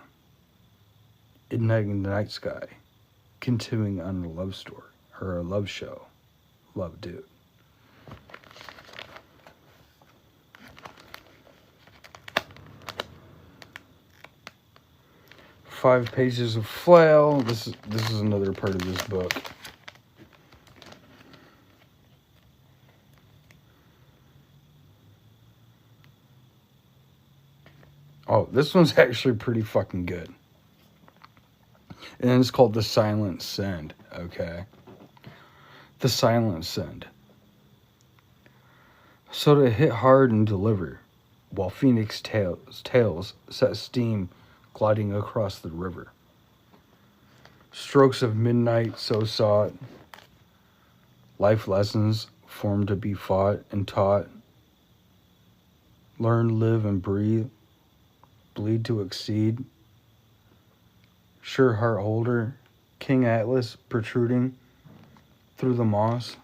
igniting the night sky, continuing on a love story, or a love show. Love, dude. Five pages of flail. This is another part of this book. Oh, this one's actually pretty fucking good. And it's called The Silent Send, okay? The Silent Send. So to hit hard and deliver, while Phoenix tails set steam gliding across the river. Strokes of midnight so sought, life lessons formed to be fought and taught. Learn, live, and breathe, bleed to exceed. Sure heart holder, King Atlas protruding through the moss.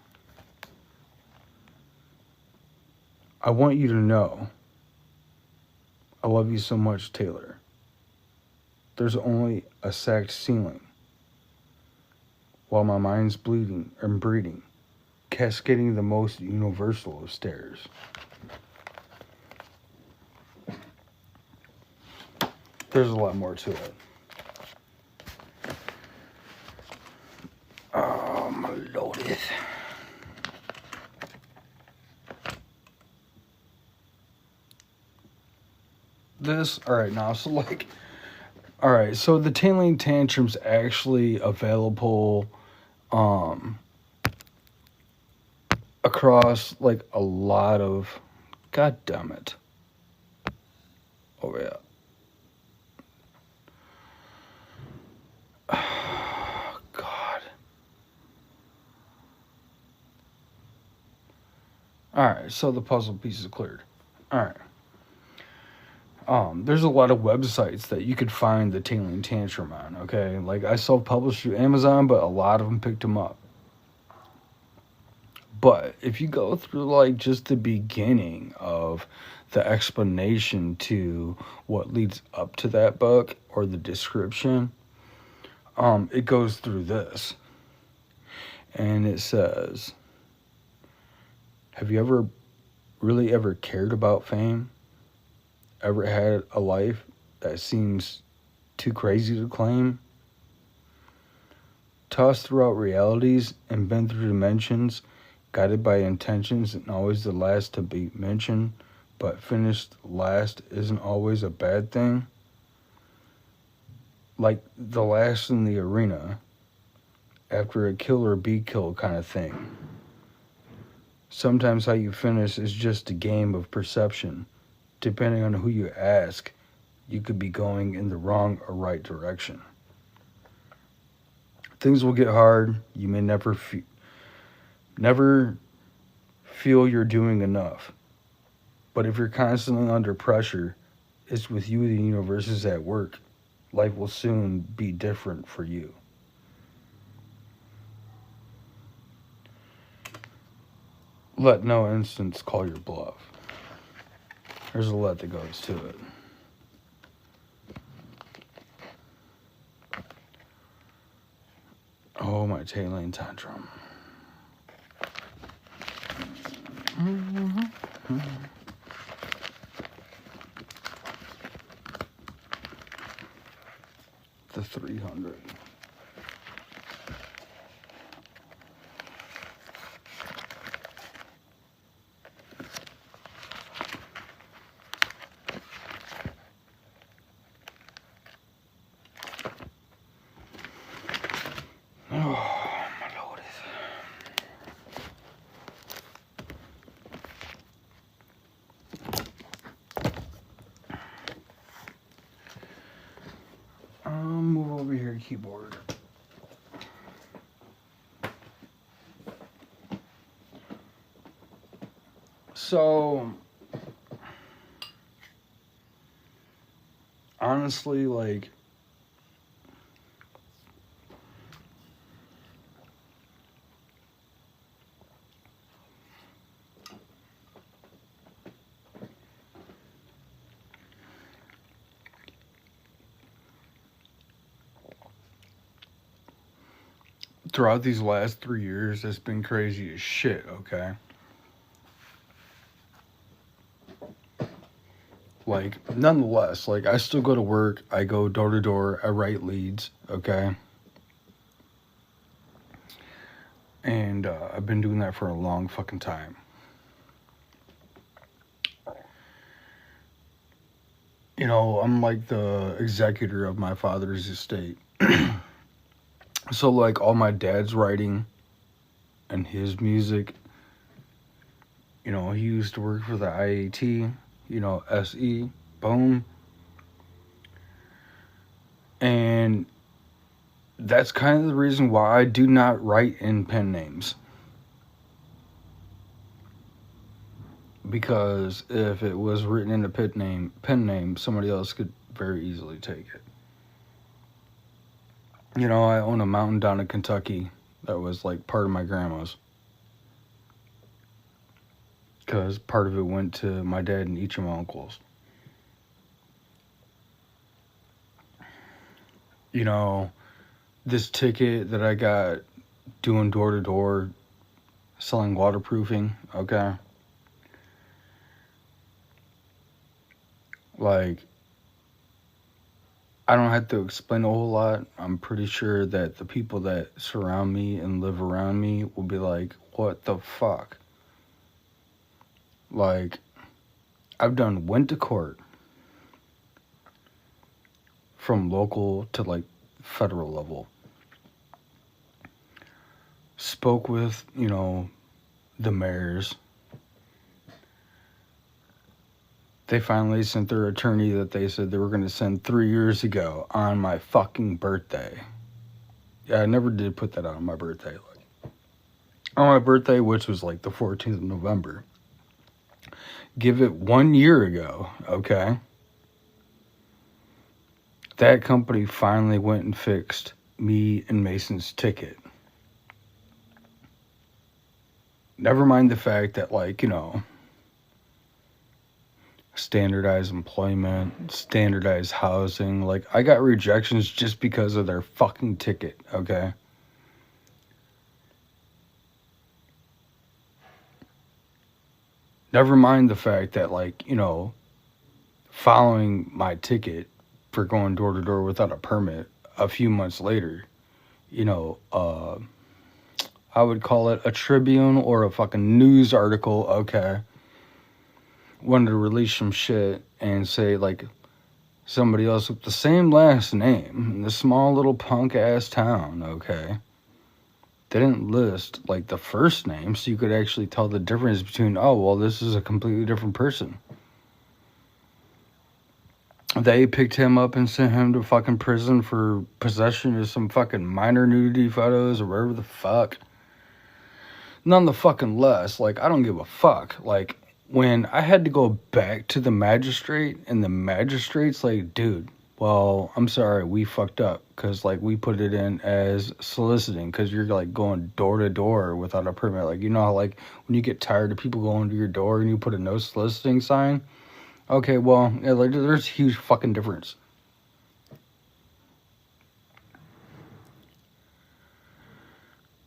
I want you to know I love you so much, Taylor. There's only a sagged ceiling while my mind's bleeding and breeding, cascading the most universal of stairs. There's a lot more to it. Oh, my lord. This, alright, now, so like, alright, so the Tailing Tantrum's actually available, across, like, a lot of, god damn it. Oh, yeah. God. Alright, so the puzzle piece is cleared. Alright. There's a lot of websites that you could find the Tailing Tantrum on, okay? Like, I self-published through Amazon, but a lot of them picked them up. But if you go through, like, just the beginning of the explanation to what leads up to that book, or the description, it goes through this. And it says, have you ever really ever cared about fame? Ever had a life that seems too crazy to claim? Tossed throughout realities and been through dimensions, guided by intentions and always the last to be mentioned, but finished last isn't always a bad thing. Like the last in the arena after a kill or be killed kind of thing. Sometimes how you finish is just a game of perception. Depending on who you ask, you could be going in the wrong or right direction. Things will get hard. You may never feel you're doing enough. But if you're constantly under pressure, it's with you the universe is at work. Life will soon be different for you. Let no instance call your bluff. There's a let that goes to it. Oh, my tailing tantrum. The 300. Oh, my lord. Move over here, keyboard. So, honestly, like, throughout these last 3 years, it's been crazy as shit, okay? Like, nonetheless, like, I still go to work, I go door to door, I write leads, okay? And I've been doing that for a long fucking time. You know, I'm like the executor of my father's estate. So, like, all my dad's writing and his music, you know, he used to work for the IAT, you know, SE, boom. And that's kind of the reason why I do not write in pen names. Because if it was written in a pen name, somebody else could very easily take it. You know, I own a mountain down in Kentucky that was like part of my grandma's. Because part of it went to my dad and each of my uncles. You know, this ticket that I got doing door to door, selling waterproofing, okay? Like, I don't have to explain a whole lot. I'm pretty sure that the people that surround me and live around me will be like, what the fuck? Like, I've went to court from local to like federal level. Spoke with, you know, the mayors. They finally sent their attorney that they said they were going to send 3 years ago on my fucking birthday. Yeah, I never did put that on my birthday. Like, on my birthday, which was like the 14th of November. Give it 1 year ago, okay? That company finally went and fixed me and Mason's ticket. Never mind the fact that, like, you know, standardized employment, standardized housing. Like, I got rejections just because of their fucking ticket, okay? Never mind the fact that, like, you know, following my ticket for going door to door without a permit a few months later, you know, I would call it a Tribune or a fucking news article, okay, wanted to release some shit and say, like, somebody else with the same last name in this small little punk ass town, okay? They didn't list, like, the first name so you could actually tell the difference between, oh, well, this is a completely different person. They picked him up and sent him to fucking prison for possession of some fucking minor nudity photos or whatever the fuck. None the fucking less, like, I don't give a fuck. Like, when I had to go back to the magistrate, and the magistrate's like, dude, well, I'm sorry, we fucked up, because, like, we put it in as soliciting, because you're, like, going door to door without a permit. Like, you know how, like, when you get tired of people going to your door and you put a no soliciting sign? Okay, well, yeah, like, there's a huge fucking difference.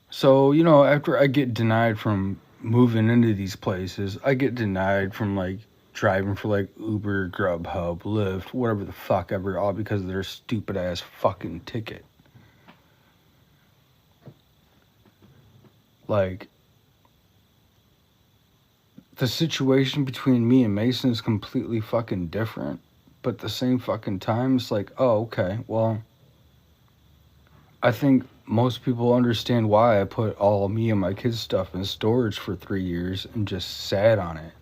So, you know, after I get denied from moving into these places, I get denied from, like, driving for, like, Uber, Grubhub, Lyft, whatever the fuck ever, all because of their stupid ass fucking ticket. Like, the situation between me and Mason is completely fucking different, but at the same fucking time, it's like, oh, okay, well, I think most people understand why I put all me and my kids' stuff in storage for 3 years and just sat on it.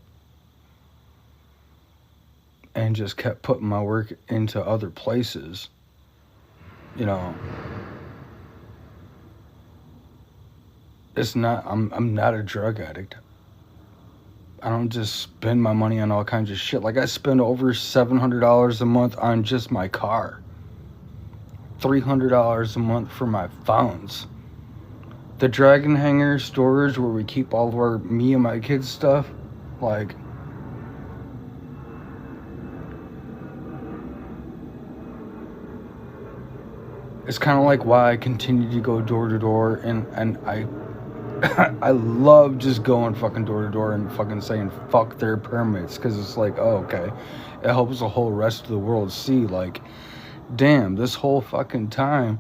And just kept putting my work into other places. You know, it's not, I'm not a drug addict. I don't just spend my money on all kinds of shit. Like, I spend over $700 a month on just my car. $300 a month for my phones. The dragon hanger storage where we keep all of our me and my kids stuff, like, it's kind of like why I continue to go door to door, and I I love just going fucking door to door and fucking saying fuck their permits, because it's like, oh, okay, it helps the whole rest of the world see, like, damn, this whole fucking time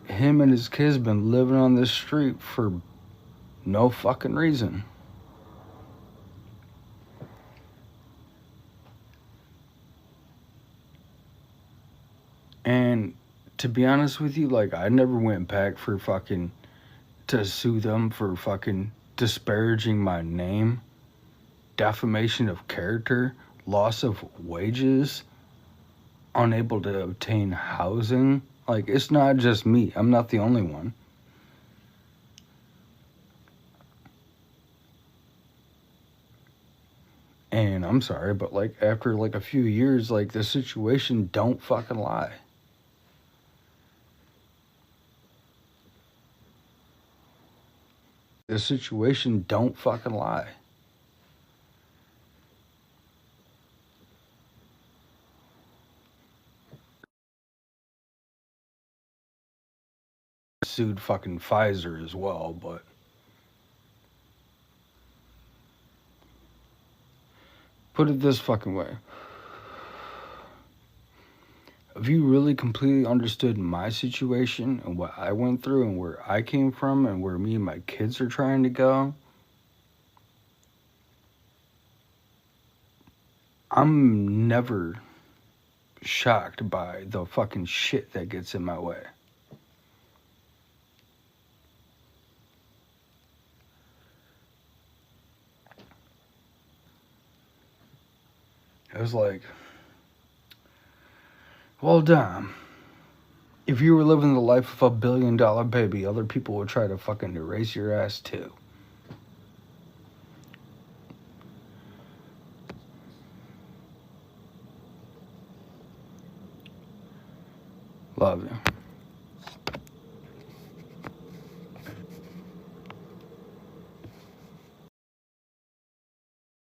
him and his kids been living on this street for no fucking reason. And to be honest with you, like, I never went back for fucking to sue them for fucking disparaging my name, defamation of character, loss of wages, unable to obtain housing. Like, it's not just me. I'm not the only one. And I'm sorry, but, like, after, like, a few years, like, the situation don't fucking lie. The situation don't fucking lie. Sued fucking Pfizer as well, but put it this fucking way. If you really completely understood my situation and what I went through and where I came from and where me and my kids are trying to go, I'm never shocked by the fucking shit that gets in my way. It was like, well, damn. If you were living the life of a $1 billion baby, other people would try to fucking erase your ass too. Love you.